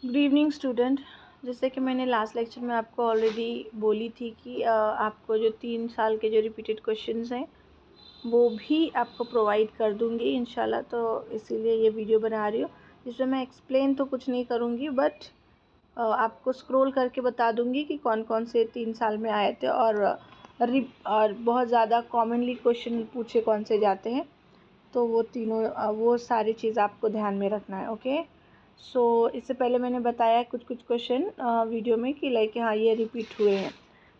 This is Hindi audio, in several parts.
Good evening student. जैसे कि मैंने लास्ट लेक्चर में आपको ऑलरेडी बोली थी कि आपको जो 3 साल के जो रिपीटेड क्वेश्चंस हैं वो भी आपको प्रोवाइड कर दूंगी इंशाल्लाह। तो इसीलिए ये वीडियो बना रही हूँ जिसमें मैं एक्सप्लेन तो कुछ नहीं करूँगी, बट आपको स्क्रॉल करके बता दूंगी कि कौन कौन से 3 साल में आए थे और बहुत ज़्यादा कॉमनली क्वेश्चन पूछे कौन से जाते हैं। तो वो तीनों वो सारी चीज़ आपको ध्यान में रखना है। ओके, सो इससे पहले मैंने बताया कुछ क्वेश्चन वीडियो में कि लाइक हाँ ये रिपीट हुए हैं।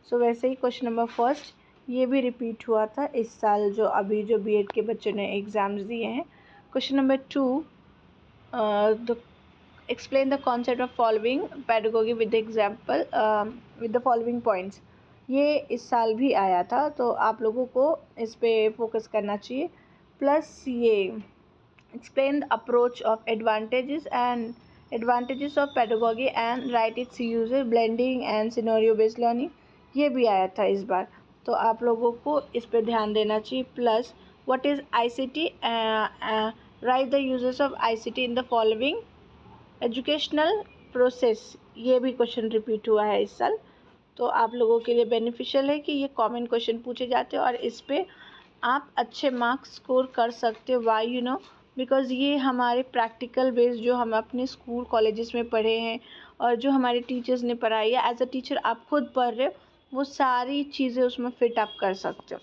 सो वैसे ही क्वेश्चन नंबर फर्स्ट ये भी रिपीट हुआ था इस साल जो अभी जो बीएड के बच्चों ने एग्ज़ाम्स दिए हैं। Question number 2, explain the concept of following pedagogy with example with the following points. ये इस साल भी आया था, तो आप लोगों को इस पर फोकस करना चाहिए। प्लस ये explain the approach of advantages of pedagogy and write its user blending and scenario based learning। ये भी आया था इस बार, तो आप लोगों को इस पे ध्यान देना चाहिए। Plus what is ICT, right the uses of ICT in the following educational process. ये भी क्वेश्चन रिपीट हुआ है इस साल, तो आप लोगों के लिए बेनिफिशियल है कि ये कॉमन क्वेश्चन पूछे जाते हैं और इस पे आप अच्छे मार्क्स स्कोर कर सकते हो। वाई यू नो, बिकॉज़ ये हमारे प्रैक्टिकल बेस जो हम अपने स्कूल कॉलेजेस में पढ़े हैं और जो हमारे टीचर्स ने पढ़ाई है, एज अ टीचर आप खुद पढ़ रहे हो, वो सारी चीज़ें उसमें फिट आप कर सकते हो।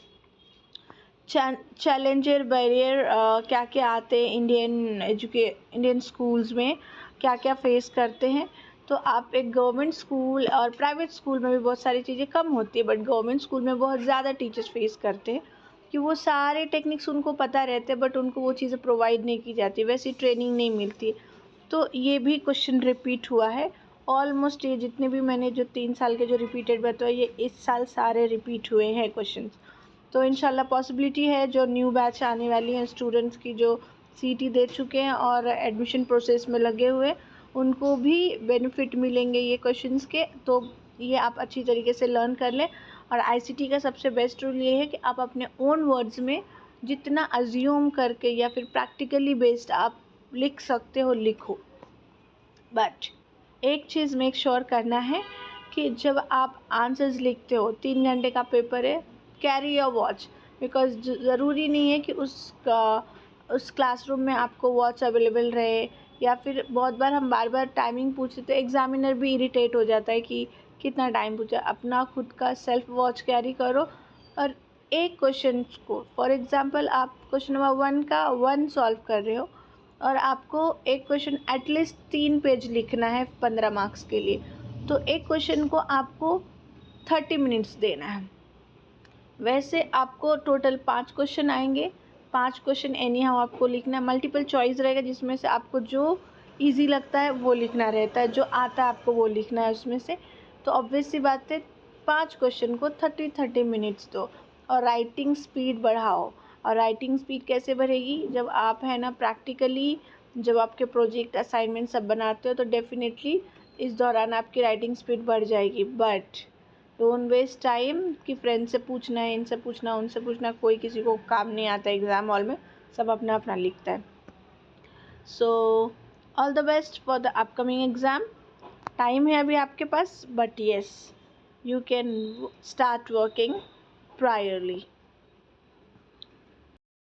चैलेंजर बैरियर क्या क्या आते हैं इंडियन स्कूल्स में, क्या क्या फेस करते हैं। तो आप एक गवर्नमेंट स्कूल और प्राइवेट स्कूल में भी बहुत सारी चीज़ें कम होती है, बट गवर्नमेंट स्कूल में बहुत ज़्यादा टीचर्स फेस करते हैं कि वो सारे टेक्निक्स उनको पता रहते हैं, बट उनको वो चीज़ें प्रोवाइड नहीं की जाती, वैसी ट्रेनिंग नहीं मिलती। तो ये भी क्वेश्चन रिपीट हुआ है ऑलमोस्ट। ये जितने भी मैंने जो 3 साल के जो रिपीटेड बताए, ये इस साल सारे रिपीट हुए हैं क्वेश्चन। तो इंशाल्लाह पॉसिबिलिटी है जो न्यू बैच आने वाली हैं स्टूडेंट्स की जो सीटी दे चुके हैं और एडमिशन प्रोसेस में लगे हुए, उनको भी बेनिफिट मिलेंगे ये क्वेश्चंस के। तो ये आप अच्छी तरीके से लर्न कर लें। और आईसीटी का सबसे बेस्ट रूल ये है कि आप अपने ओन वर्ड्स में जितना अज्यूम करके या फिर प्रैक्टिकली बेस्ड आप लिख सकते हो लिखो, बट एक चीज़ मेक श्योर करना है कि जब आप आंसर्स लिखते हो, 3 घंटे का पेपर है, कैरी योर वॉच, बिकॉज ज़रूरी नहीं है कि उस क्लासरूम में आपको वॉच अवेलेबल रहे। या फिर बहुत बार हम बार बार टाइमिंग पूछते तो एग्जामिनर भी इरिटेट हो जाता है कि कितना टाइम पूछा। अपना खुद का सेल्फ वॉच कैरी करो और एक क्वेश्चन को, फॉर एग्जांपल आप क्वेश्चन नंबर 1 का 1 सॉल्व कर रहे हो और आपको एक क्वेश्चन एटलीस्ट 3 पेज लिखना है 15 मार्क्स के लिए, तो एक क्वेश्चन को आपको 30 मिनट्स देना है। वैसे आपको टोटल 5 क्वेश्चन आएंगे, 5 क्वेश्चन एनी हाउ आपको लिखना है। मल्टीपल चॉइस रहेगा जिसमें से आपको जो ईजी लगता है वो लिखना रहता है, जो आता है आपको वो लिखना है उसमें से। तो ऑब्वियस सी बात है, 5 क्वेश्चन को 30 मिनट्स दो और राइटिंग स्पीड बढ़ाओ। और राइटिंग स्पीड कैसे बढ़ेगी, जब आप है ना प्रैक्टिकली जब आपके प्रोजेक्ट असाइनमेंट सब बनाते हो तो डेफिनेटली इस दौरान आपकी राइटिंग स्पीड बढ़ जाएगी। बट डोंट वेस्ट टाइम कि फ्रेंड से पूछना है, इनसे पूछना, उनसे पूछना, कोई किसी को काम नहीं आता एग्ज़ाम हॉल में, सब अपना अपना लिखता है। So all the best for the upcoming exam. Time है अभी आपके पास, but yes you can start working priorly.